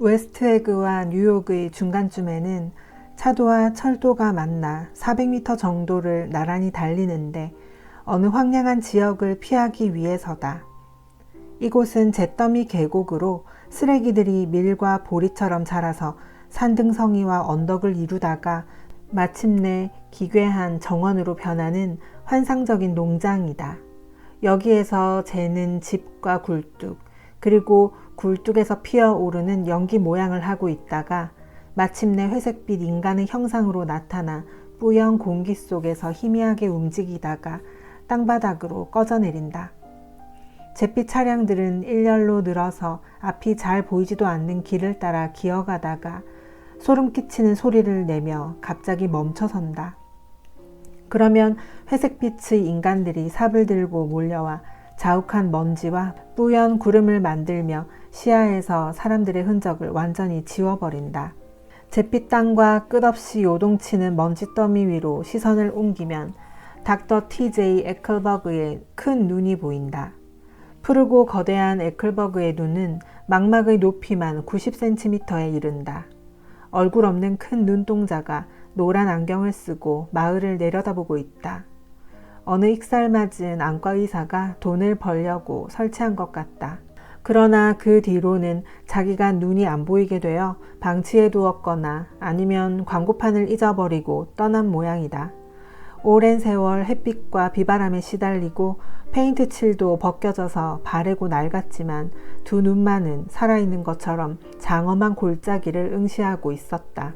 웨스트에그와 뉴욕의 중간쯤에는 차도와 철도가 만나 400m 정도를 나란히 달리는데 어느 황량한 지역을 피하기 위해서다. 이곳은 잿더미 계곡으로 쓰레기들이 밀과 보리처럼 자라서 산등성이와 언덕을 이루다가 마침내 기괴한 정원으로 변하는 환상적인 농장이다. 여기에서 재는 집과 굴뚝, 그리고 굴뚝에서 피어오르는 연기 모양을 하고 있다가 마침내 회색빛 인간의 형상으로 나타나 뿌연 공기 속에서 희미하게 움직이다가 땅바닥으로 꺼져내린다. 잿빛 차량들은 일렬로 늘어서 앞이 잘 보이지도 않는 길을 따라 기어가다가 소름 끼치는 소리를 내며 갑자기 멈춰선다. 그러면 회색빛의 인간들이 삽을 들고 몰려와 자욱한 먼지와 뿌연 구름을 만들며 시야에서 사람들의 흔적을 완전히 지워버린다. 잿빛 땅과 끝없이 요동치는 먼지더미 위로 시선을 옮기면 닥터 TJ 에클버그의 큰 눈이 보인다. 푸르고 거대한 에클버그의 눈은 망막의 높이만 90cm에 이른다. 얼굴 없는 큰 눈동자가 노란 안경을 쓰고 마을을 내려다보고 있다. 어느 익살맞은 안과 의사가 돈을 벌려고 설치한 것 같다. 그러나 그 뒤로는 자기가 눈이 안 보이게 되어 방치해 두었거나 아니면 광고판을 잊어버리고 떠난 모양이다. 오랜 세월 햇빛과 비바람에 시달리고 페인트 칠도 벗겨져서 바래고 낡았지만 두 눈만은 살아있는 것처럼 장엄한 골짜기를 응시하고 있었다.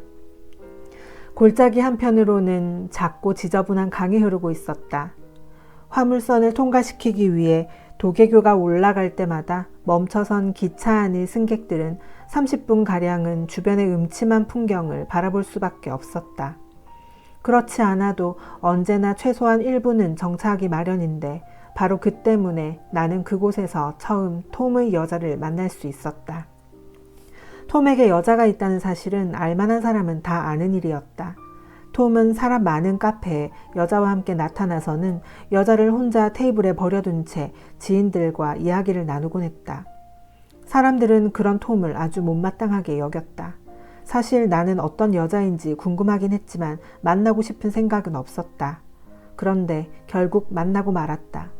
골짜기 한편으로는 작고 지저분한 강이 흐르고 있었다. 화물선을 통과시키기 위해 도계교가 올라갈 때마다 멈춰선 기차 안의 승객들은 30분가량은 주변의 음침한 풍경을 바라볼 수밖에 없었다. 그렇지 않아도 언제나 최소한 1분은 정차하기 마련인데 바로 그 때문에 나는 그곳에서 처음 톰의 여자를 만날 수 있었다. 톰에게 여자가 있다는 사실은 알만한 사람은 다 아는 일이었다. 톰은 사람 많은 카페에 여자와 함께 나타나서는 여자를 혼자 테이블에 버려둔 채 지인들과 이야기를 나누곤 했다. 사람들은 그런 톰을 아주 못마땅하게 여겼다. 사실 나는 어떤 여자인지 궁금하긴 했지만 만나고 싶은 생각은 없었다. 그런데 결국 만나고 말았다.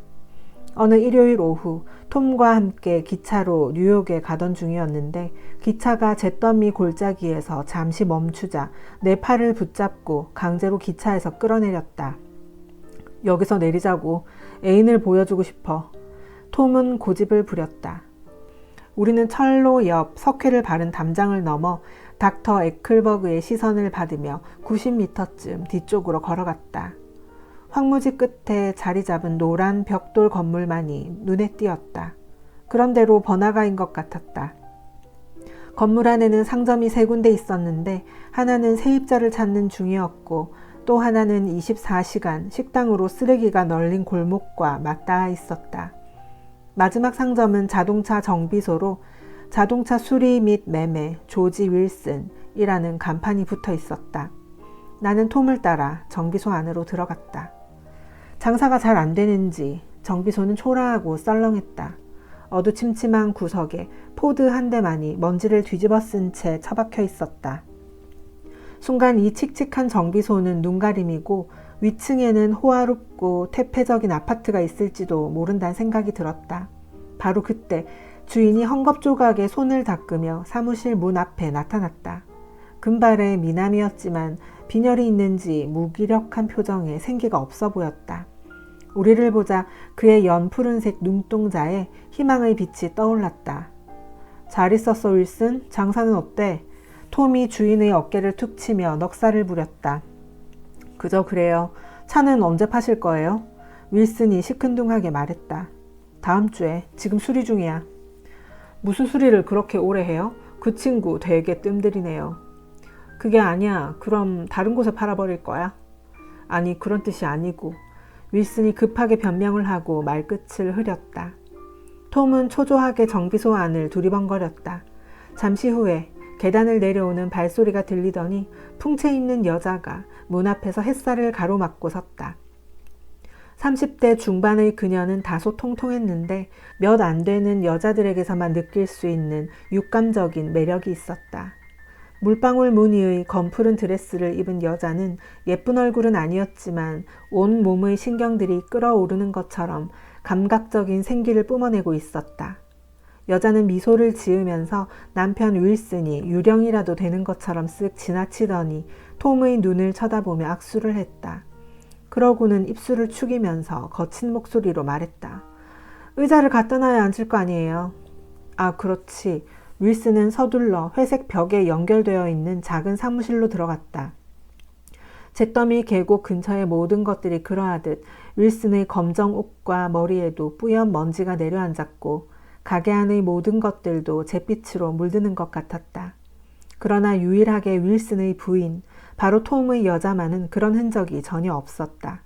어느 일요일 오후 톰과 함께 기차로 뉴욕에 가던 중이었는데 기차가 잿더미 골짜기에서 잠시 멈추자 내 팔을 붙잡고 강제로 기차에서 끌어내렸다. 여기서 내리자고. 애인을 보여주고 싶어. 톰은 고집을 부렸다. 우리는 철로 옆 석회를 바른 담장을 넘어 닥터 에클버그의 시선을 받으며 90m쯤 뒤쪽으로 걸어갔다. 황무지 끝에 자리 잡은 노란 벽돌 건물만이 눈에 띄었다. 그런대로 번화가인 것 같았다. 건물 안에는 상점이 3군데 있었는데 하나는 세입자를 찾는 중이었고 또 하나는 24시간 식당으로 쓰레기가 널린 골목과 맞닿아 있었다. 마지막 상점은 자동차 정비소로 자동차 수리 및 매매 조지 윌슨이라는 간판이 붙어 있었다. 나는 톰을 따라 정비소 안으로 들어갔다. 장사가 잘 안 되는지 정비소는 초라하고 썰렁했다. 어두침침한 구석에 포드 한 대만이 먼지를 뒤집어 쓴 채 처박혀 있었다. 순간 이 칙칙한 정비소는 눈가림이고 위층에는 호화롭고 퇴폐적인 아파트가 있을지도 모른다는 생각이 들었다. 바로 그때 주인이 헝겊조각에 손을 닦으며 사무실 문 앞에 나타났다. 금발의 미남이었지만 빈혈이 있는지 무기력한 표정에 생기가 없어 보였다. 우리를 보자 그의 연푸른색 눈동자에 희망의 빛이 떠올랐다. 잘 있었어 윌슨? 장사는 어때? 톰이 주인의 어깨를 툭 치며 넉살을 부렸다. 그저 그래요. 차는 언제 파실 거예요? 윌슨이 시큰둥하게 말했다. 다음 주에. 지금 수리 중이야. 무슨 수리를 그렇게 오래 해요? 그 친구 되게 뜸들이네요. 그게 아니야. 그럼 다른 곳에 팔아버릴 거야? 아니 그런 뜻이 아니고. 윌슨이 급하게 변명을 하고 말끝을 흐렸다. 톰은 초조하게 정비소 안을 두리번거렸다. 잠시 후에 계단을 내려오는 발소리가 들리더니 풍채 있는 여자가 문 앞에서 햇살을 가로막고 섰다. 30대 중반의 그녀는 다소 통통했는데 몇 안 되는 여자들에게서만 느낄 수 있는 육감적인 매력이 있었다. 물방울 무늬의 검푸른 드레스를 입은 여자는 예쁜 얼굴은 아니었지만 온 몸의 신경들이 끓어오르는 것처럼 감각적인 생기를 뿜어내고 있었다. 여자는 미소를 지으면서 남편 윌슨이 유령이라도 되는 것처럼 쓱 지나치더니 톰의 눈을 쳐다보며 악수를 했다. 그러고는 입술을 축이면서 거친 목소리로 말했다. 의자를 갖다 놔야 앉을 거 아니에요. 아, 그렇지. 윌슨은 서둘러 회색 벽에 연결되어 있는 작은 사무실로 들어갔다. 잿더미 계곡 근처의 모든 것들이 그러하듯 윌슨의 검정 옷과 머리에도 뿌연 먼지가 내려앉았고 가게 안의 모든 것들도 잿빛으로 물드는 것 같았다. 그러나 유일하게 윌슨의 부인, 바로 톰의 여자만은 그런 흔적이 전혀 없었다.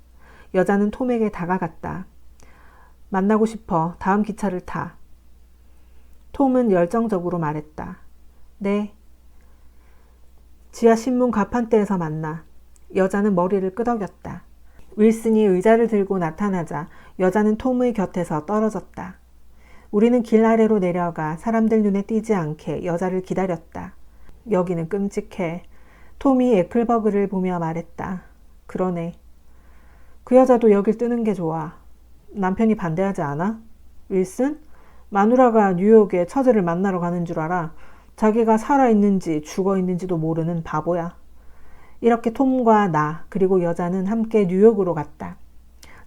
여자는 톰에게 다가갔다. 만나고 싶어. 다음 기차를 타. 톰은 열정적으로 말했다. 네. 지하 신문 가판대에서 만나. 여자는 머리를 끄덕였다. 윌슨이 의자를 들고 나타나자 여자는 톰의 곁에서 떨어졌다. 우리는 길 아래로 내려가 사람들 눈에 띄지 않게 여자를 기다렸다. 여기는 끔찍해. 톰이 애플버그를 보며 말했다. 그러네. 그 여자도 여길 뜨는 게 좋아. 남편이 반대하지 않아? 윌슨? 마누라가 뉴욕에 처제를 만나러 가는 줄 알아. 자기가 살아있는지 죽어있는지도 모르는 바보야. 이렇게 톰과 나 그리고 여자는 함께 뉴욕으로 갔다.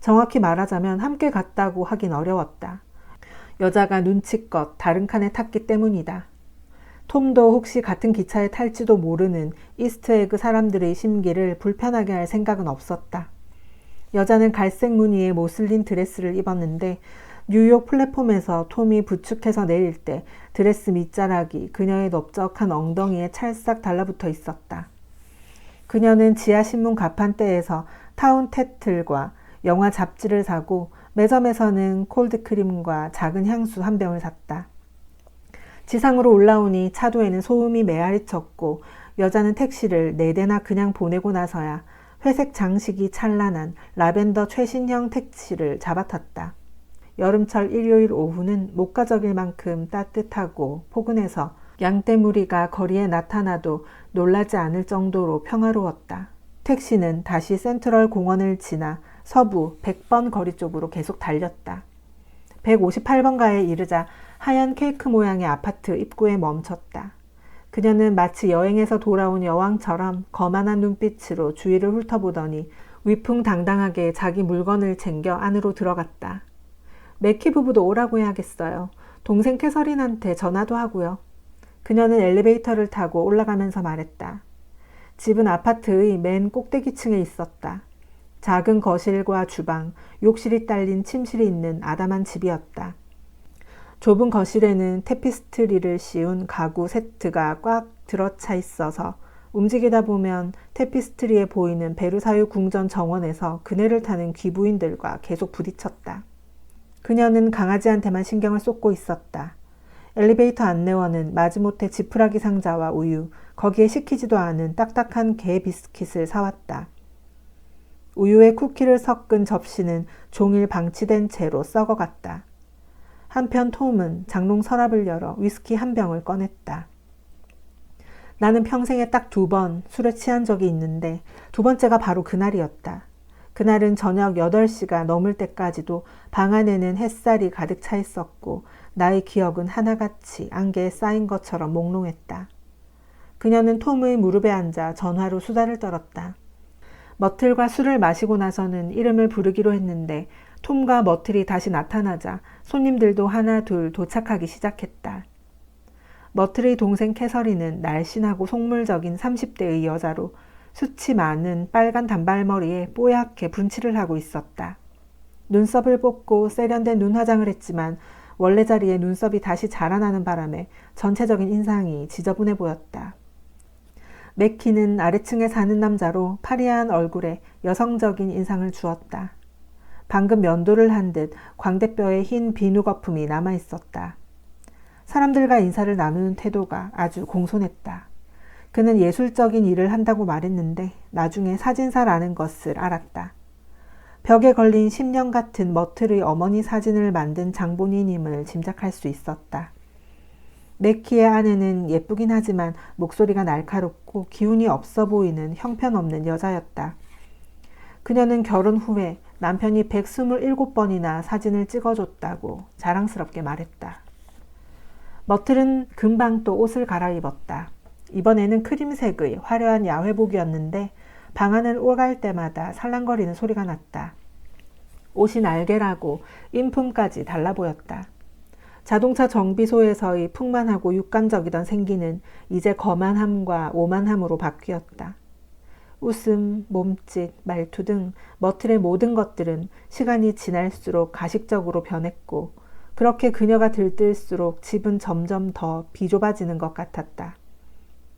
정확히 말하자면 함께 갔다고 하긴 어려웠다. 여자가 눈치껏 다른 칸에 탔기 때문이다. 톰도 혹시 같은 기차에 탈지도 모르는 이스트에그 사람들의 심기를 불편하게 할 생각은 없었다. 여자는 갈색 무늬의 모슬린 드레스를 입었는데 뉴욕 플랫폼에서 톰이 부축해서 내릴 때 드레스 밑자락이 그녀의 넓적한 엉덩이에 찰싹 달라붙어 있었다. 그녀는 지하신문 가판대에서 타운 태틀과 영화 잡지를 사고 매점에서는 콜드크림과 작은 향수 한 병을 샀다. 지상으로 올라오니 차도에는 소음이 메아리쳤고 여자는 택시를 4대나 그냥 보내고 나서야 회색 장식이 찬란한 라벤더 최신형 택시를 잡아탔다. 여름철 일요일 오후는 목가적일 만큼 따뜻하고 포근해서 양떼무리가 거리에 나타나도 놀라지 않을 정도로 평화로웠다. 택시는 다시 센트럴 공원을 지나 서부 100번 거리 쪽으로 계속 달렸다. 158번가에 이르자 하얀 케이크 모양의 아파트 입구에 멈췄다. 그녀는 마치 여행에서 돌아온 여왕처럼 거만한 눈빛으로 주위를 훑어보더니 위풍당당하게 자기 물건을 챙겨 안으로 들어갔다. 맥키 부부도 오라고 해야겠어요. 동생 캐서린한테 전화도 하고요. 그녀는 엘리베이터를 타고 올라가면서 말했다. 집은 아파트의 맨 꼭대기층에 있었다. 작은 거실과 주방, 욕실이 딸린 침실이 있는 아담한 집이었다. 좁은 거실에는 테피스트리를 씌운 가구 세트가 꽉 들어차 있어서 움직이다 보면 테피스트리에 보이는 베르사유 궁전 정원에서 그네를 타는 귀부인들과 계속 부딪혔다. 그녀는 강아지한테만 신경을 쏟고 있었다. 엘리베이터 안내원은 마지못해 지푸라기 상자와 우유, 거기에 식히지도 않은 딱딱한 게 비스킷을 사왔다. 우유에 쿠키를 섞은 접시는 종일 방치된 채로 썩어갔다. 한편 톰은 장롱 서랍을 열어 위스키 한 병을 꺼냈다. 나는 평생에 딱 2번 술에 취한 적이 있는데 2번째가 바로 그날이었다. 그날은 저녁 8시가 넘을 때까지도 방 안에는 햇살이 가득 차 있었고 나의 기억은 하나같이 안개에 쌓인 것처럼 몽롱했다. 그녀는 톰의 무릎에 앉아 전화로 수다를 떨었다. 머틀과 술을 마시고 나서는 이름을 부르기로 했는데 톰과 머틀이 다시 나타나자 손님들도 하나 둘 도착하기 시작했다. 머틀의 동생 캐서린은 날씬하고 속물적인 30대의 여자로 숱이 많은 빨간 단발머리에 뽀얗게 분칠을 하고 있었다. 눈썹을 뽑고 세련된 눈화장을 했지만 원래 자리에 눈썹이 다시 자라나는 바람에 전체적인 인상이 지저분해 보였다. 맥키는 아래층에 사는 남자로 파리한 얼굴에 여성적인 인상을 주었다. 방금 면도를 한 듯 광대뼈에 흰 비누 거품이 남아있었다. 사람들과 인사를 나누는 태도가 아주 공손했다. 그는 예술적인 일을 한다고 말했는데 나중에 사진사라는 것을 알았다. 벽에 걸린 10년 같은 머틀의 어머니 사진을 만든 장본인임을 짐작할 수 있었다. 맥키의 아내는 예쁘긴 하지만 목소리가 날카롭고 기운이 없어 보이는 형편없는 여자였다. 그녀는 결혼 후에 남편이 127번이나 사진을 찍어줬다고 자랑스럽게 말했다. 머틀은 금방 또 옷을 갈아입었다. 이번에는 크림색의 화려한 야회복이었는데 방 안을 오갈 때마다 살랑거리는 소리가 났다. 옷이 날개라고 인품까지 달라 보였다. 자동차 정비소에서의 풍만하고 육감적이던 생기는 이제 거만함과 오만함으로 바뀌었다. 웃음, 몸짓, 말투 등 머틀의 모든 것들은 시간이 지날수록 가식적으로 변했고 그렇게 그녀가 들뜰수록 집은 점점 더 비좁아지는 것 같았다.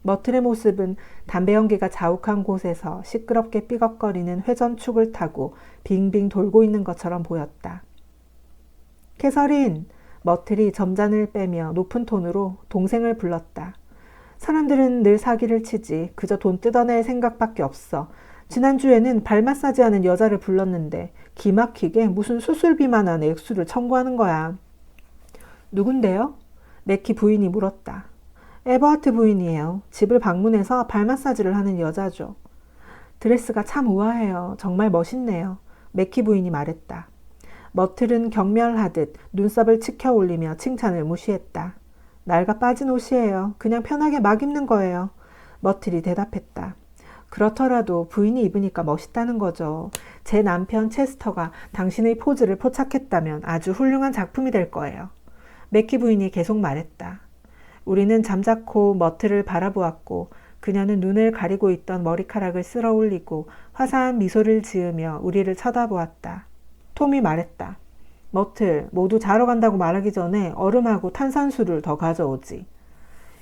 머틀의 모습은 담배 연기가 자욱한 곳에서 시끄럽게 삐걱거리는 회전축을 타고 빙빙 돌고 있는 것처럼 보였다. 캐서린! 머틀이 점잔을 빼며 높은 톤으로 동생을 불렀다. 사람들은 늘 사기를 치지 그저 돈 뜯어낼 생각밖에 없어. 지난주에는 발 마사지하는 여자를 불렀는데 기막히게 무슨 수술비만한 액수를 청구하는 거야. 누군데요? 맥키 부인이 물었다. 에버하트 부인이에요. 집을 방문해서 발 마사지를 하는 여자죠. 드레스가 참 우아해요. 정말 멋있네요. 맥키 부인이 말했다. 머틀은 경멸하듯 눈썹을 치켜 올리며 칭찬을 무시했다. 낡아 빠진 옷이에요. 그냥 편하게 막 입는 거예요. 머틀이 대답했다. 그렇더라도 부인이 입으니까 멋있다는 거죠. 제 남편 체스터가 당신의 포즈를 포착했다면 아주 훌륭한 작품이 될 거예요. 맥키 부인이 계속 말했다. 우리는 잠자코 머틀을 바라보았고 그녀는 눈을 가리고 있던 머리카락을 쓸어 올리고 화사한 미소를 지으며 우리를 쳐다보았다. 톰이 말했다. 머틀, 모두 자러 간다고 말하기 전에 얼음하고 탄산수를 더 가져오지.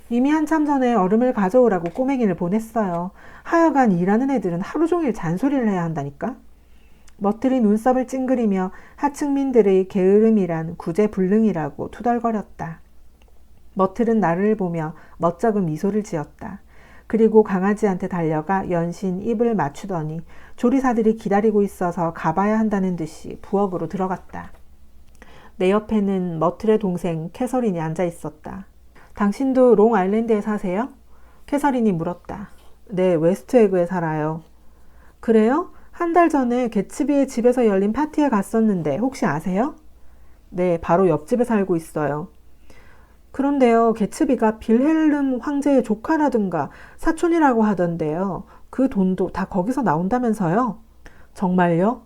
이미 한참 전에 얼음을 가져오라고 꼬맹이를 보냈어요. 하여간 일하는 애들은 하루 종일 잔소리를 해야 한다니까. 머틀이 눈썹을 찡그리며 하층민들의 게으름이란 구제불능이라고 투덜거렸다. 머틀은 나를 보며 멋쩍은 미소를 지었다. 그리고 강아지한테 달려가 연신 입을 맞추더니 조리사들이 기다리고 있어서 가봐야 한다는 듯이 부엌으로 들어갔다. 내 옆에는 머틀의 동생 캐서린이 앉아 있었다. 당신도 롱아일랜드에 사세요? 캐서린이 물었다. 네, 웨스트에그에 살아요. 그래요? 한 달 전에 개츠비의 집에서 열린 파티에 갔었는데 혹시 아세요? 네, 바로 옆집에 살고 있어요. 그런데요, 개츠비가 빌헬름 황제의 조카라든가 사촌이라고 하던데요. 그 돈도 다 거기서 나온다면서요? 정말요?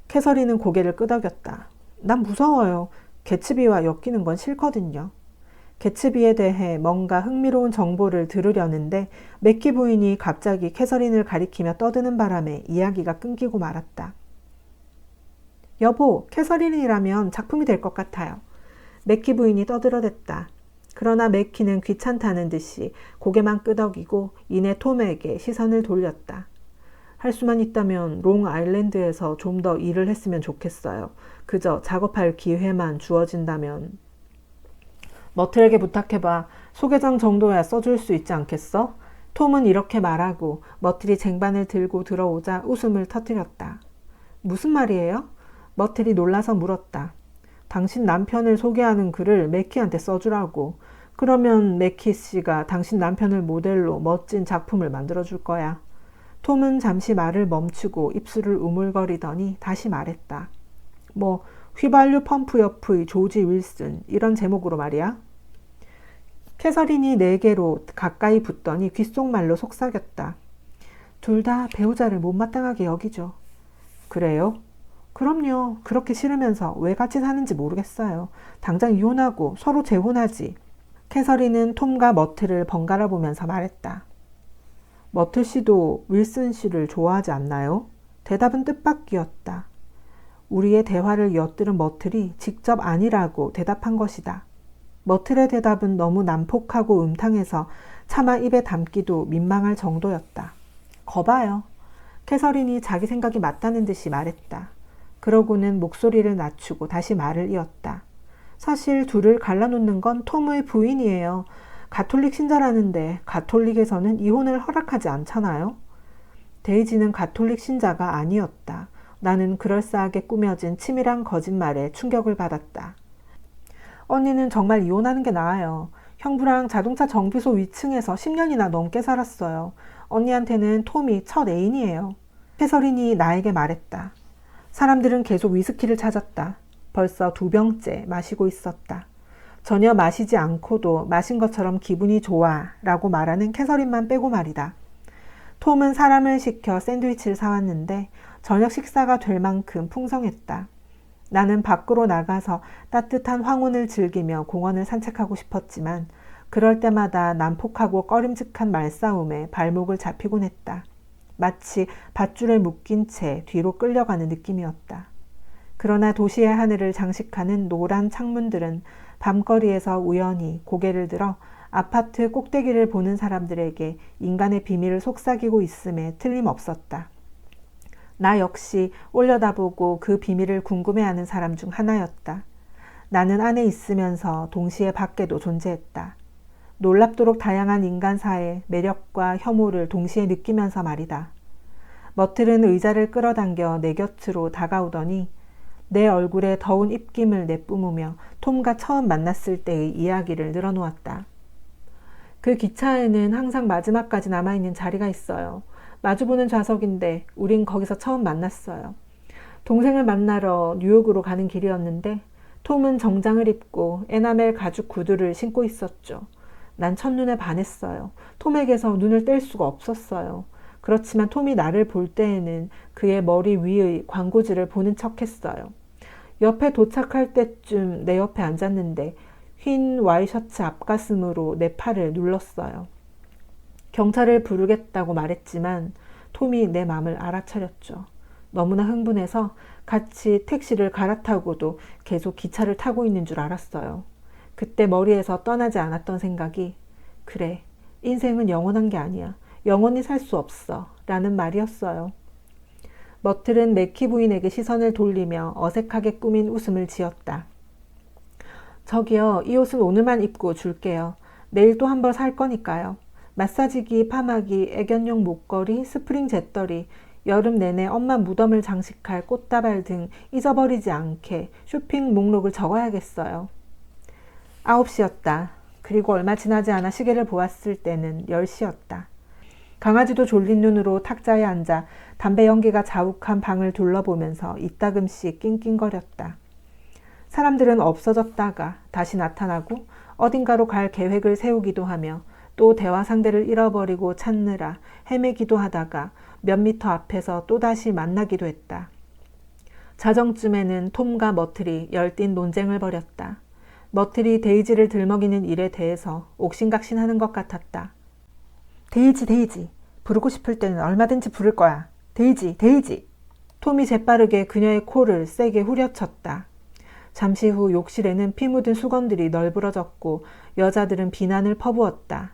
캐서린은 고개를 끄덕였다. 난 무서워요. 개츠비와 엮이는 건 싫거든요. 개츠비에 대해 뭔가 흥미로운 정보를 들으려는데 맥키 부인이 갑자기 캐서린을 가리키며 떠드는 바람에 이야기가 끊기고 말았다. 여보, 캐서린이라면 작품이 될 것 같아요. 맥키 부인이 떠들어댔다. 그러나 맥키는 귀찮다는 듯이 고개만 끄덕이고 이내 톰에게 시선을 돌렸다. 할 수만 있다면 롱아일랜드에서 좀 더 일을 했으면 좋겠어요. 그저 작업할 기회만 주어진다면. 머틀에게 부탁해봐. 소개장 정도야 써줄 수 있지 않겠어? 톰은 이렇게 말하고 머틀이 쟁반을 들고 들어오자 웃음을 터뜨렸다. 무슨 말이에요? 머틀이 놀라서 물었다. 당신 남편을 소개하는 글을 맥키한테 써주라고. 그러면 맥키 씨가 당신 남편을 모델로 멋진 작품을 만들어줄 거야. 톰은 잠시 말을 멈추고 입술을 우물거리더니 다시 말했다. 뭐 휘발유 펌프 옆의 조지 윌슨 이런 제목으로 말이야. 캐서린이 내게로 가까이 붙더니 귓속말로 속삭였다. 둘 다 배우자를 못마땅하게 여기죠. 그래요? 그럼요. 그렇게 싫으면서 왜 같이 사는지 모르겠어요. 당장 이혼하고 서로 재혼하지. 캐서린은 톰과 머틀을 번갈아 보면서 말했다. 머틀 씨도 윌슨 씨를 좋아하지 않나요? 대답은 뜻밖이었다. 우리의 대화를 엿들은 머틀이 직접 아니라고 대답한 것이다. 머틀의 대답은 너무 난폭하고 음탕해서 차마 입에 담기도 민망할 정도였다. 거봐요. 캐서린이 자기 생각이 맞다는 듯이 말했다. 그러고는 목소리를 낮추고 다시 말을 이었다. 사실 둘을 갈라놓는 건 톰의 부인이에요. 가톨릭 신자라는데 가톨릭에서는 이혼을 허락하지 않잖아요. 데이지는 가톨릭 신자가 아니었다. 나는 그럴싸하게 꾸며진 치밀한 거짓말에 충격을 받았다. 언니는 정말 이혼하는 게 나아요. 형부랑 자동차 정비소 위층에서 10년이나 넘게 살았어요. 언니한테는 톰이 첫 애인이에요. 캐서린이 나에게 말했다. 사람들은 계속 위스키를 찾았다. 벌써 2병째 마시고 있었다. 전혀 마시지 않고도 마신 것처럼 기분이 좋아 라고 말하는 캐서린만 빼고 말이다. 톰은 사람을 시켜 샌드위치를 사왔는데 저녁 식사가 될 만큼 풍성했다. 나는 밖으로 나가서 따뜻한 황혼을 즐기며 공원을 산책하고 싶었지만 그럴 때마다 난폭하고 꺼림직한 말싸움에 발목을 잡히곤 했다. 마치 밧줄에 묶인 채 뒤로 끌려가는 느낌이었다. 그러나 도시의 하늘을 장식하는 노란 창문들은 밤거리에서 우연히 고개를 들어 아파트 꼭대기를 보는 사람들에게 인간의 비밀을 속삭이고 있음에 틀림없었다. 나 역시 올려다보고 그 비밀을 궁금해하는 사람 중 하나였다. 나는 안에 있으면서 동시에 밖에도 존재했다. 놀랍도록 다양한 인간사의 매력과 혐오를 동시에 느끼면서 말이다. 머틀은 의자를 끌어당겨 내 곁으로 다가오더니 내 얼굴에 더운 입김을 내뿜으며 톰과 처음 만났을 때의 이야기를 늘어놓았다. 그 기차에는 항상 마지막까지 남아있는 자리가 있어요. 마주보는 좌석인데 우린 거기서 처음 만났어요. 동생을 만나러 뉴욕으로 가는 길이었는데 톰은 정장을 입고 에나멜 가죽 구두를 신고 있었죠. 난 첫눈에 반했어요. 톰에게서 눈을 뗄 수가 없었어요. 그렇지만 톰이 나를 볼 때에는 그의 머리 위의 광고지를 보는 척했어요. 옆에 도착할 때쯤 내 옆에 앉았는데 흰 와이셔츠 앞가슴으로 내 팔을 눌렀어요. 경찰을 부르겠다고 말했지만 톰이 내 맘을 알아차렸죠. 너무나 흥분해서 같이 택시를 갈아타고도 계속 기차를 타고 있는 줄 알았어요. 그때 머리에서 떠나지 않았던 생각이 그래, 인생은 영원한 게 아니야. 영원히 살 수 없어. 라는 말이었어요. 머틀은 맥키 부인에게 시선을 돌리며 어색하게 꾸민 웃음을 지었다. 저기요, 이 옷은 오늘만 입고 줄게요. 내일 또 한 벌 살 거니까요. 마사지기, 파마기, 애견용 목걸이, 스프링 잿더리, 여름 내내 엄마 무덤을 장식할 꽃다발 등 잊어버리지 않게 쇼핑 목록을 적어야겠어요. 9시였다. 그리고 얼마 지나지 않아 시계를 보았을 때는 10시였다. 강아지도 졸린 눈으로 탁자에 앉아 담배 연기가 자욱한 방을 둘러보면서 이따금씩 낑낑거렸다. 사람들은 없어졌다가 다시 나타나고 어딘가로 갈 계획을 세우기도 하며 또 대화 상대를 잃어버리고 찾느라 헤매기도 하다가 몇 미터 앞에서 또다시 만나기도 했다. 자정쯤에는 톰과 머틀이 열띤 논쟁을 벌였다. 머틀이 데이지를 들먹이는 일에 대해서 옥신각신하는 것 같았다. 데이지. 부르고 싶을 때는 얼마든지 부를 거야. 데이지. 톰이 재빠르게 그녀의 코를 세게 후려쳤다. 잠시 후 욕실에는 피 묻은 수건들이 널브러졌고 여자들은 비난을 퍼부었다.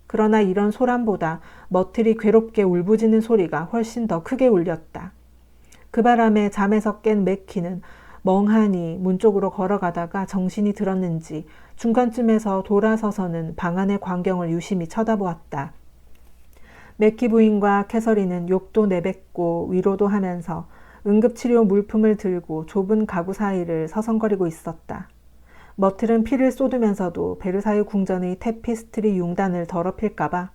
그러나 이런 소란보다 머틀이 괴롭게 울부짖는 소리가 훨씬 더 크게 울렸다. 그 바람에 잠에서 깬 맥키는 멍하니 문 쪽으로 걸어가다가 정신이 들었는지 중간쯤에서 돌아서서는 방 안의 광경을 유심히 쳐다보았다. 맥키 부인과 캐서린은 욕도 내뱉고 위로도 하면서 응급치료 물품을 들고 좁은 가구 사이를 서성거리고 있었다. 머틀은 피를 쏟으면서도 베르사유 궁전의 테피스트리 융단을 더럽힐까봐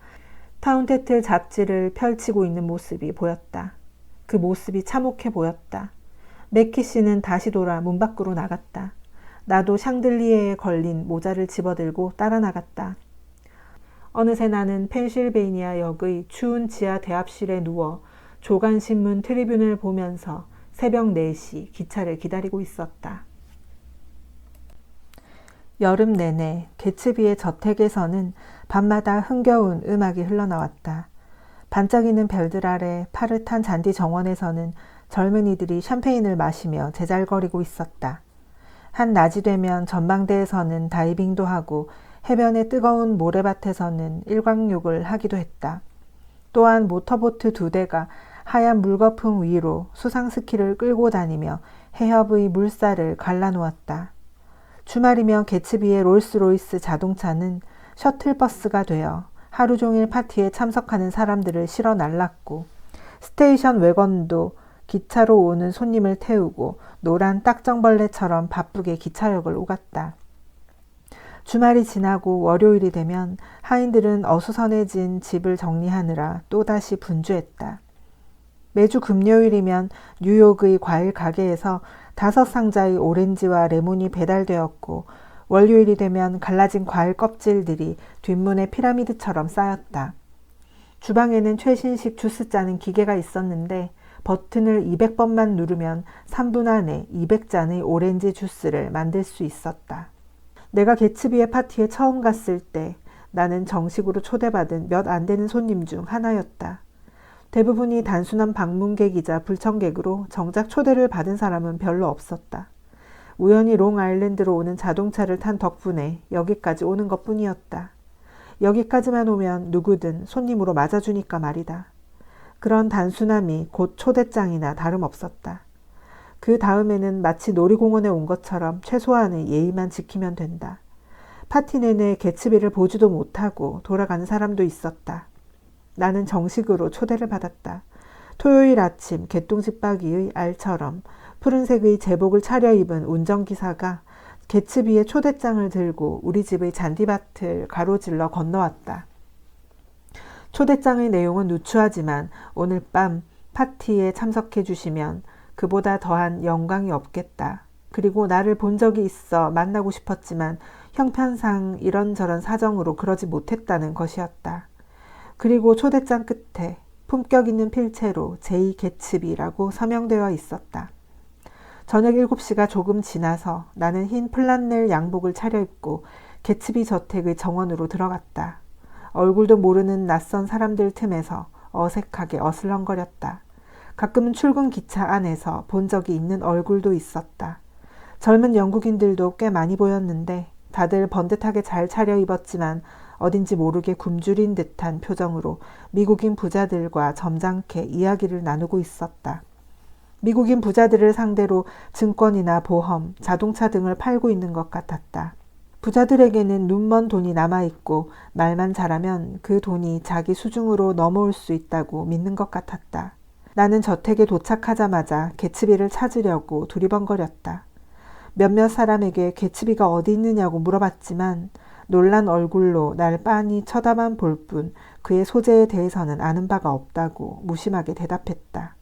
타운테틀 잡지를 펼치고 있는 모습이 보였다. 그 모습이 참혹해 보였다. 맥키 씨는 다시 돌아 문 밖으로 나갔다. 나도 샹들리에에 걸린 모자를 집어들고 따라 나갔다. 어느새 나는 펜실베이니아 역의 추운 지하 대합실에 누워 조간신문 트리뷴을 보면서 새벽 4시 기차를 기다리고 있었다. 여름 내내 개츠비의 저택에서는 밤마다 흥겨운 음악이 흘러나왔다. 반짝이는 별들 아래 파릇한 잔디 정원에서는 젊은이들이 샴페인을 마시며 제잘거리고 있었다. 한낮이 되면 전망대에서는 다이빙도 하고 해변의 뜨거운 모래밭에서는 일광욕을 하기도 했다. 또한 모터보트 2대가 하얀 물거품 위로 수상스키를 끌고 다니며 해협의 물살을 갈라놓았다. 주말이면 개츠비의 롤스로이스 자동차는 셔틀버스가 되어 하루 종일 파티에 참석하는 사람들을 실어 날랐고 스테이션 외건도 기차로 오는 손님을 태우고 노란 딱정벌레처럼 바쁘게 기차역을 오갔다. 주말이 지나고 월요일이 되면 하인들은 어수선해진 집을 정리하느라 또다시 분주했다. 매주 금요일이면 뉴욕의 과일 가게에서 5상자의 오렌지와 레몬이 배달되었고 월요일이 되면 갈라진 과일 껍질들이 뒷문에 피라미드처럼 쌓였다. 주방에는 최신식 주스 짜는 기계가 있었는데 버튼을 200번만 누르면 3분 안에 200잔의 오렌지 주스를 만들 수 있었다. 내가 개츠비의 파티에 처음 갔을 때 나는 정식으로 초대받은 몇 안 되는 손님 중 하나였다. 대부분이 단순한 방문객이자 불청객으로 정작 초대를 받은 사람은 별로 없었다. 우연히 롱아일랜드로 오는 자동차를 탄 덕분에 여기까지 오는 것뿐이었다. 여기까지만 오면 누구든 손님으로 맞아주니까 말이다. 그런 단순함이 곧 초대장이나 다름없었다. 그 다음에는 마치 놀이공원에 온 것처럼 최소한의 예의만 지키면 된다. 파티 내내 개츠비를 보지도 못하고 돌아가는 사람도 있었다. 나는 정식으로 초대를 받았다. 토요일 아침 개똥집박이의 알처럼 푸른색의 제복을 차려입은 운전기사가 개츠비의 초대장을 들고 우리 집의 잔디밭을 가로질러 건너왔다. 초대장의 내용은 누추하지만 오늘 밤 파티에 참석해 주시면 그보다 더한 영광이 없겠다. 그리고 나를 본 적이 있어 만나고 싶었지만 형편상 이런저런 사정으로 그러지 못했다는 것이었다. 그리고 초대장 끝에 품격 있는 필체로 제2 개츠비라고 서명되어 있었다. 저녁 7시가 조금 지나서 나는 흰 플란넬 양복을 차려입고 개츠비 저택의 정원으로 들어갔다. 얼굴도 모르는 낯선 사람들 틈에서 어색하게 어슬렁거렸다. 가끔은 출근 기차 안에서 본 적이 있는 얼굴도 있었다. 젊은 영국인들도 꽤 많이 보였는데 다들 번듯하게 잘 차려입었지만 어딘지 모르게 굶주린 듯한 표정으로 미국인 부자들과 점잖게 이야기를 나누고 있었다. 미국인 부자들을 상대로 증권이나 보험, 자동차 등을 팔고 있는 것 같았다. 부자들에게는 눈먼 돈이 남아있고 말만 잘하면 그 돈이 자기 수중으로 넘어올 수 있다고 믿는 것 같았다. 나는 저택에 도착하자마자 개츠비를 찾으려고 두리번거렸다. 몇몇 사람에게 개츠비가 어디 있느냐고 물어봤지만 놀란 얼굴로 날 빤히 쳐다만 볼 뿐 그의 소재에 대해서는 아는 바가 없다고 무심하게 대답했다.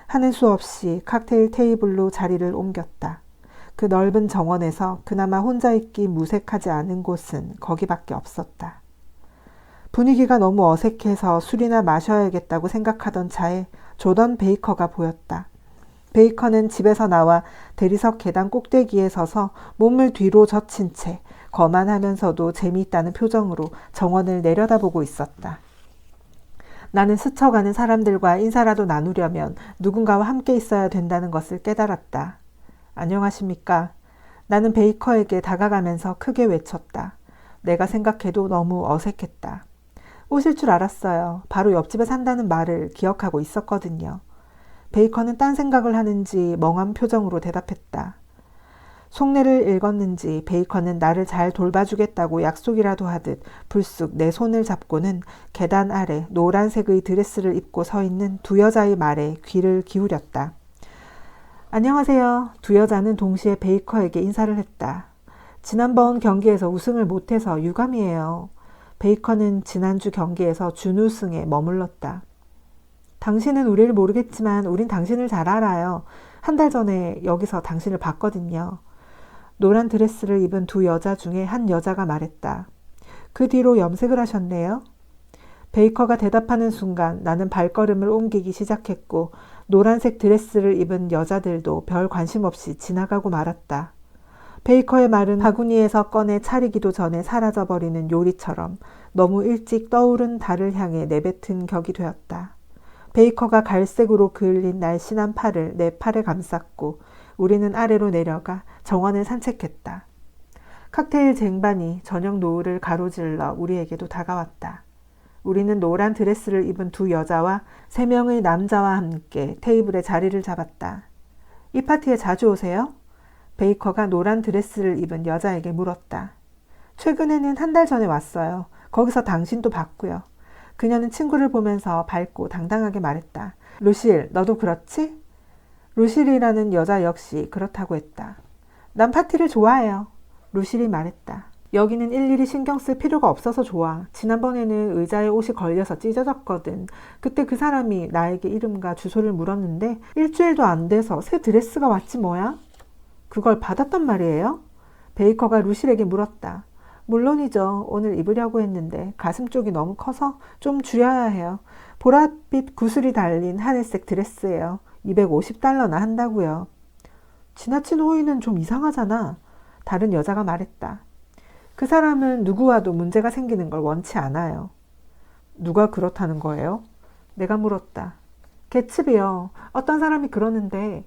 하는 수 없이 칵테일 테이블로 자리를 옮겼다. 그 넓은 정원에서 그나마 혼자 있기 무색하지 않은 곳은 거기밖에 없었다. 분위기가 너무 어색해서 술이나 마셔야겠다고 생각하던 차에 조던 베이커가 보였다. 베이커는 집에서 나와 대리석 계단 꼭대기에 서서 몸을 뒤로 젖힌 채 거만하면서도 재미있다는 표정으로 정원을 내려다보고 있었다. 나는 스쳐가는 사람들과 인사라도 나누려면 누군가와 함께 있어야 된다는 것을 깨달았다. 안녕하십니까? 나는 베이커에게 다가가면서 크게 외쳤다. 내가 생각해도 너무 어색했다. 오실 줄 알았어요. 바로 옆집에 산다는 말을 기억하고 있었거든요. 베이커는 딴 생각을 하는지 멍한 표정으로 대답했다. 속내를 읽었는지 베이커는 나를 잘 돌봐주겠다고 약속이라도 하듯 불쑥 내 손을 잡고는 계단 아래 노란색의 드레스를 입고 서 있는 두 여자의 말에 귀를 기울였다. 안녕하세요. 두 여자는 동시에 베이커에게 인사를 했다. 지난번 경기에서 우승을 못해서 유감이에요. 베이커는 지난주 경기에서 준우승에 머물렀다. 당신은 우리를 모르겠지만 우린 당신을 잘 알아요. 한 달 전에 여기서 당신을 봤거든요. 노란 드레스를 입은 두 여자 중에 한 여자가 말했다. 그 뒤로 염색을 하셨네요. 베이커가 대답하는 순간 나는 발걸음을 옮기기 시작했고 노란색 드레스를 입은 여자들도 별 관심 없이 지나가고 말았다. 베이커의 말은 바구니에서 꺼내 차리기도 전에 사라져버리는 요리처럼 너무 일찍 떠오른 달을 향해 내뱉은 격이 되었다. 베이커가 갈색으로 그을린 날씬한 팔을 내 팔에 감쌌고 우리는 아래로 내려가 정원을 산책했다. 칵테일 쟁반이 저녁 노을을 가로질러 우리에게도 다가왔다. 우리는 노란 드레스를 입은 두 여자와 3명의 남자와 함께 테이블에 자리를 잡았다. 이 파티에 자주 오세요? 베이커가 노란 드레스를 입은 여자에게 물었다. 최근에는 한 달 전에 왔어요. 거기서 당신도 봤고요. 그녀는 친구를 보면서 밝고 당당하게 말했다. 루실, 너도 그렇지? 루실이라는 여자 역시 그렇다고 했다. 난 파티를 좋아해요. 루실이 말했다. 여기는 일일이 신경 쓸 필요가 없어서 좋아. 지난번에는 의자에 옷이 걸려서 찢어졌거든. 그때 그 사람이 나에게 이름과 주소를 물었는데 일주일도 안 돼서 새 드레스가 왔지 뭐야? 그걸 받았단 말이에요? 베이커가 루실에게 물었다. 물론이죠. 오늘 입으려고 했는데 가슴 쪽이 너무 커서 좀 줄여야 해요. 보랏빛 구슬이 달린 하늘색 드레스예요. $250나 한다고요. 지나친 호의는 좀 이상하잖아. 다른 여자가 말했다. 그 사람은 누구와도 문제가 생기는 걸 원치 않아요. 누가 그렇다는 거예요? 내가 물었다. 개츠비요. 어떤 사람이 그러는데.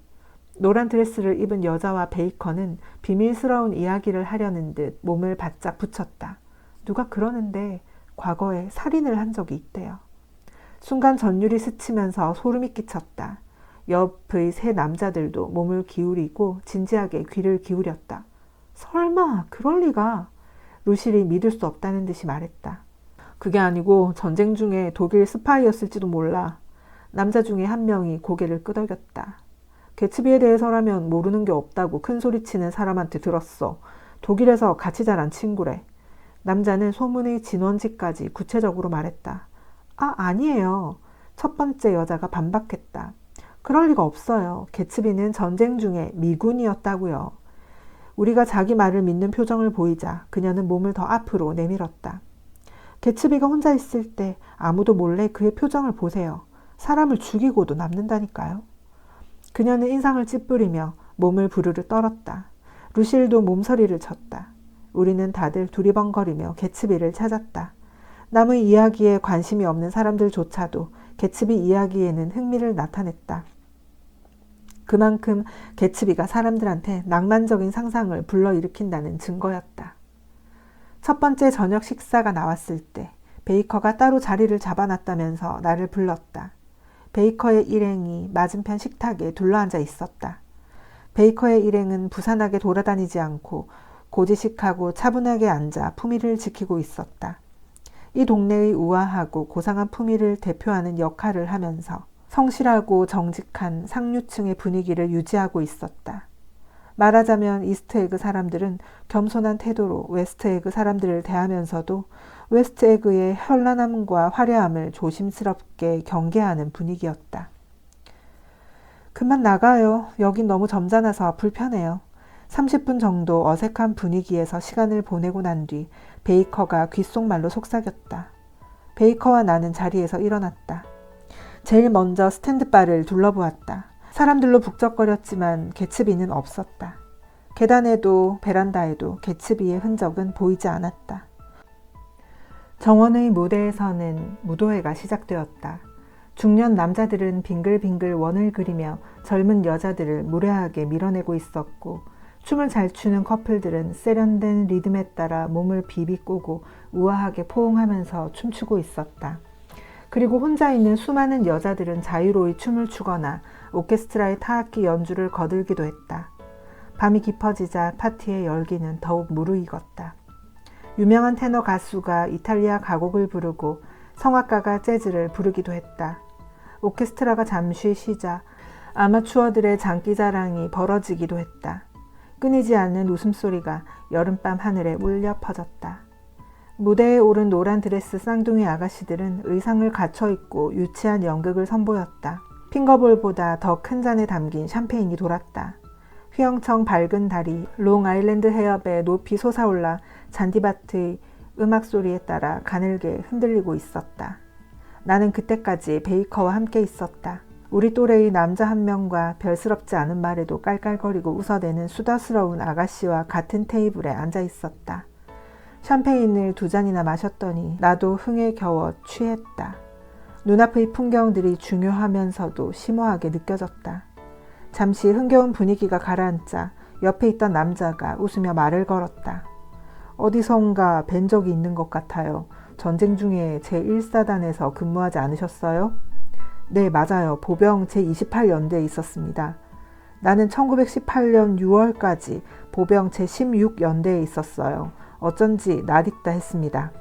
노란 드레스를 입은 여자와 베이커는 비밀스러운 이야기를 하려는 듯 몸을 바짝 붙였다. 누가 그러는데 과거에 살인을 한 적이 있대요. 순간 전율이 스치면서 소름이 끼쳤다. 옆의 세 남자들도 몸을 기울이고 진지하게 귀를 기울였다. 설마 그럴 리가. 루실이 믿을 수 없다는 듯이 말했다. 그게 아니고 전쟁 중에 독일 스파이였을지도 몰라. 남자 중에 한 명이 고개를 끄덕였다. 개츠비에 대해서라면 모르는 게 없다고 큰소리치는 사람한테 들었어. 독일에서 같이 자란 친구래. 남자는 소문의 진원지까지 구체적으로 말했다. 아니에요. 첫 번째 여자가 반박했다. 그럴 리가 없어요. 개츠비는 전쟁 중에 미군이었다고요. 우리가 자기 말을 믿는 표정을 보이자 그녀는 몸을 더 앞으로 내밀었다. 개츠비가 혼자 있을 때 아무도 몰래 그의 표정을 보세요. 사람을 죽이고도 남는다니까요. 그녀는 인상을 찌푸리며 몸을 부르르 떨었다. 루실도 몸서리를 쳤다. 우리는 다들 두리번거리며 개츠비를 찾았다. 남의 이야기에 관심이 없는 사람들조차도 개츠비 이야기에는 흥미를 나타냈다. 그만큼 개츠비가 사람들한테 낭만적인 상상을 불러일으킨다는 증거였다. 첫 번째 저녁 식사가 나왔을 때 베이커가 따로 자리를 잡아놨다면서 나를 불렀다. 베이커의 일행이 맞은편 식탁에 둘러앉아 있었다. 베이커의 일행은 부산하게 돌아다니지 않고 고지식하고 차분하게 앉아 품위를 지키고 있었다. 이 동네의 우아하고 고상한 품위를 대표하는 역할을 하면서 성실하고 정직한 상류층의 분위기를 유지하고 있었다. 말하자면 이스트에그 사람들은 겸손한 태도로 웨스트에그 사람들을 대하면서도 웨스트에그의 현란함과 화려함을 조심스럽게 경계하는 분위기였다. 그만 나가요. 여긴 너무 점잖아서 불편해요. 30분 정도 어색한 분위기에서 시간을 보내고 난 뒤 베이커가 귓속말로 속삭였다. 베이커와 나는 자리에서 일어났다. 제일 먼저 스탠드바를 둘러보았다. 사람들로 북적거렸지만 개츠비는 없었다. 계단에도 베란다에도 개츠비의 흔적은 보이지 않았다. 정원의 무대에서는 무도회가 시작되었다. 중년 남자들은 빙글빙글 원을 그리며 젊은 여자들을 무례하게 밀어내고 있었고 춤을 잘 추는 커플들은 세련된 리듬에 따라 몸을 비비꼬고 우아하게 포옹하면서 춤추고 있었다. 그리고 혼자 있는 수많은 여자들은 자유로이 춤을 추거나 오케스트라의 타악기 연주를 거들기도 했다. 밤이 깊어지자 파티의 열기는 더욱 무르익었다. 유명한 테너 가수가 이탈리아 가곡을 부르고 성악가가 재즈를 부르기도 했다. 오케스트라가 잠시 쉬자 아마추어들의 장기자랑이 벌어지기도 했다. 끊이지 않는 웃음소리가 여름밤 하늘에 울려 퍼졌다. 무대에 오른 노란 드레스 쌍둥이 아가씨들은 의상을 갖춰 입고 유치한 연극을 선보였다. 핑거볼보다 더 큰 잔에 담긴 샴페인이 돌았다. 휘영청 밝은 달이 롱아일랜드 해협에 높이 솟아올라 잔디밭의 음악 소리에 따라 가늘게 흔들리고 있었다. 나는 그때까지 베이커와 함께 있었다. 우리 또래의 남자 한 명과 별스럽지 않은 말에도 깔깔거리고 웃어대는 수다스러운 아가씨와 같은 테이블에 앉아 있었다. 샴페인을 2잔이나 마셨더니 나도 흥에 겨워 취했다. 눈앞의 풍경들이 중요하면서도 심오하게 느껴졌다. 잠시 흥겨운 분위기가 가라앉자 옆에 있던 남자가 웃으며 말을 걸었다. 어디선가 뵌 적이 있는 것 같아요. 전쟁 중에 제1사단에서 근무하지 않으셨어요? 네, 맞아요. 보병 제28연대에 있었습니다. 나는 1918년 6월까지 보병 제16연대에 있었어요. 어쩐지 낯익다 했습니다.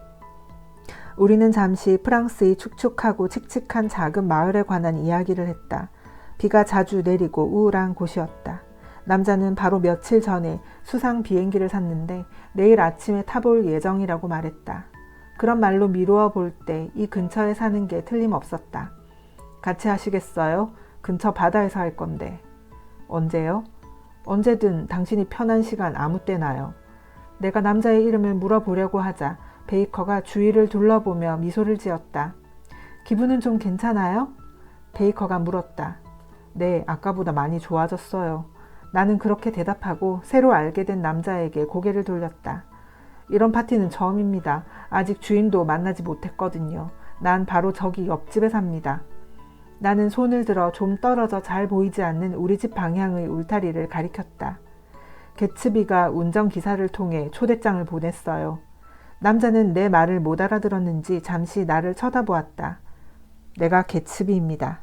우리는 잠시 프랑스의 축축하고 칙칙한 작은 마을에 관한 이야기를 했다. 비가 자주 내리고 우울한 곳이었다. 남자는 바로 며칠 전에 수상 비행기를 샀는데 내일 아침에 타볼 예정이라고 말했다. 그런 말로 미루어 볼 때 이 근처에 사는 게 틀림없었다. 같이 하시겠어요? 근처 바다에서 할 건데. 언제요? 언제든 당신이 편한 시간 아무 때나요. 내가 남자의 이름을 물어보려고 하자 베이커가 주위를 둘러보며 미소를 지었다. 기분은 좀 괜찮아요? 베이커가 물었다. 네, 아까보다 많이 좋아졌어요. 나는 그렇게 대답하고 새로 알게 된 남자에게 고개를 돌렸다. 이런 파티는 처음입니다. 아직 주인도 만나지 못했거든요. 난 바로 저기 옆집에 삽니다. 나는 손을 들어 좀 떨어져 잘 보이지 않는 우리 집 방향의 울타리를 가리켰다. 개츠비가 운전기사를 통해 초대장을 보냈어요. 남자는 내 말을 못 알아들었는지 잠시 나를 쳐다보았다. 내가 개츠비입니다.